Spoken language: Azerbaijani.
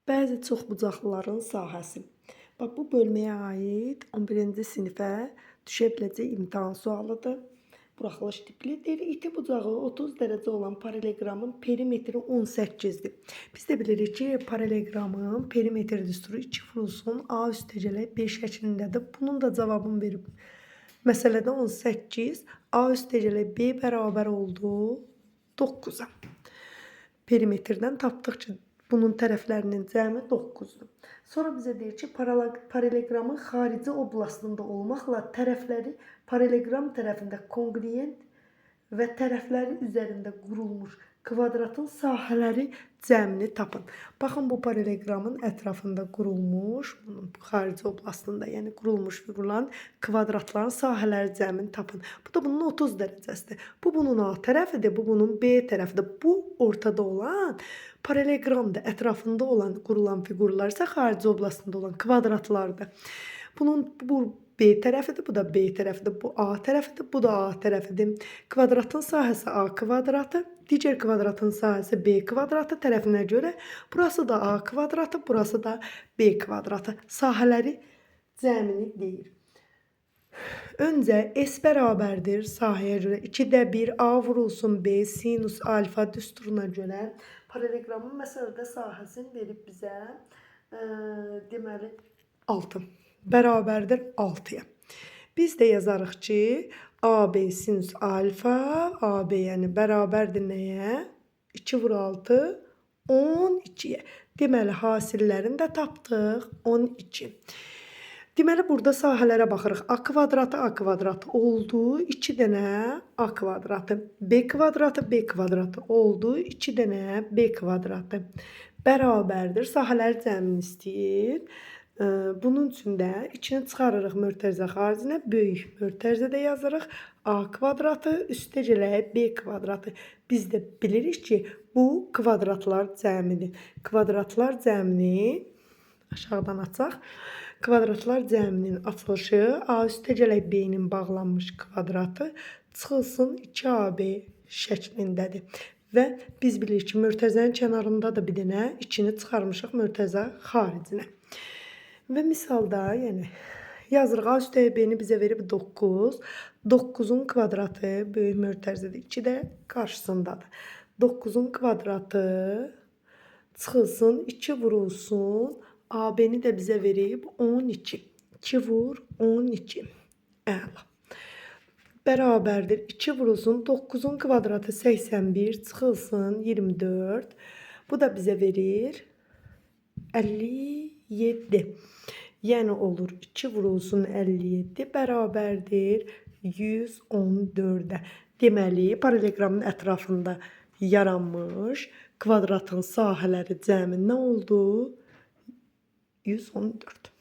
Bəzi çoxbucaqlıların sahəsi. Bax, bu bölməyə aid 11-ci sinifə düşə biləcək imtahan sualıdır. Buraxılış tiplidir. İti bucağı 30 dərəcə olan paralelogramın perimetri 18-dir. Biz də bilirik ki, paralelogramın perimetr düsturu 2 vurulsun A üstəgələk B şəklindədir. Bunun da cavabını verib. Məsələdə 18 A üstəgələk B bərabər oldu 9-a. Perimetrdən tapdıq ki, bunun tərəflərinin cəmi 9-dur. Sonra bizə deyir ki, paralelogramın xarici oblastında olmaqla tərəfləri paralelogram tərəfində konqruent və tərəfləri üzərində qurulmuş kvadratın sahələri cəmini tapın. Baxın, bu paralelogramın ətrafında qurulmuş, bunun xarici oblastında, yəni qurulmuş figurların kvadratların sahələri cəmini tapın. Bu da bunun 30 dərəcəsidir. Bu bunun A tərəfidir, bu bunun B tərəfidir. Bu ortada olan paralelogramdır. Ətrafında olan qurulan figurlar isə xarici oblastında olan kvadratlardır. Bunun bu B tərəfidir, bu da B tərəfidir, bu A tərəfidir, bu da A tərəfidir. Kvadratın sahəsi A kvadratı, digər kvadratın sahəsi B kvadratı tərəfinə görə burası da A kvadratı, burası da B kvadratı. Sahələri cəmini deyir. Öncə S bərabərdir sahəyə görə 2-də 1 A vurulsun B sinus alfa düsturuna görə paralelogramın məsələdə sahəsini verib bizə deməli 6 bərabərdir 6-ya. Biz də yazarıq ki, AB sinus alfa, AB yəni bərabərdir nəyə? 2 vur 6, 12-yə. Deməli, hasillərini də tapdıq 12. Deməli, burada sahələrə baxırıq. A kvadratı oldu 2 dənə A kvadratı. B kvadratı oldu 2 dənə B kvadratı. Bərabərdir. Sahələri cəmini istəyir. Bunun üçün də 2-ni çıxarırıq mötərizə xaricinə. Böyük mötərizədə yazırıq. A kvadratı üstəgələk B kvadratı. Biz də bilirik ki, bu kvadratlar cəmidir. Kvadratlar cəmini aşağıdan açaq. Kvadratlar cəminin açılışı A üstəgələk B-nin bağlanmış kvadratı çıxılsın 2AB şəklindədir. Və biz bilirik ki, mötərizənin kənarında da bir dənə 2-ni çıxarmışıq mötərizə xaricinə. Və misalda, yəni yazırıq A üstəgələk B-ni bizə verib 9. 9-un kvadratı böyük mötərizədə 2 də qarşısındadır. 9-un kvadratı çıxılsın 2 vurulsun AB-ni də bizə verib 12. 2 vur 12. Əla. Bərabərdir 2 vurulsun 9-un kvadratı 81 çıxılsın 24. Bu da bizə verir 57. Yəni olur 2 vurulsun 57 bərabərdir 114-ə. Deməli, paralelogramın ətrafında yaranmış kvadratın sahələri cəmi nə oldu? 114.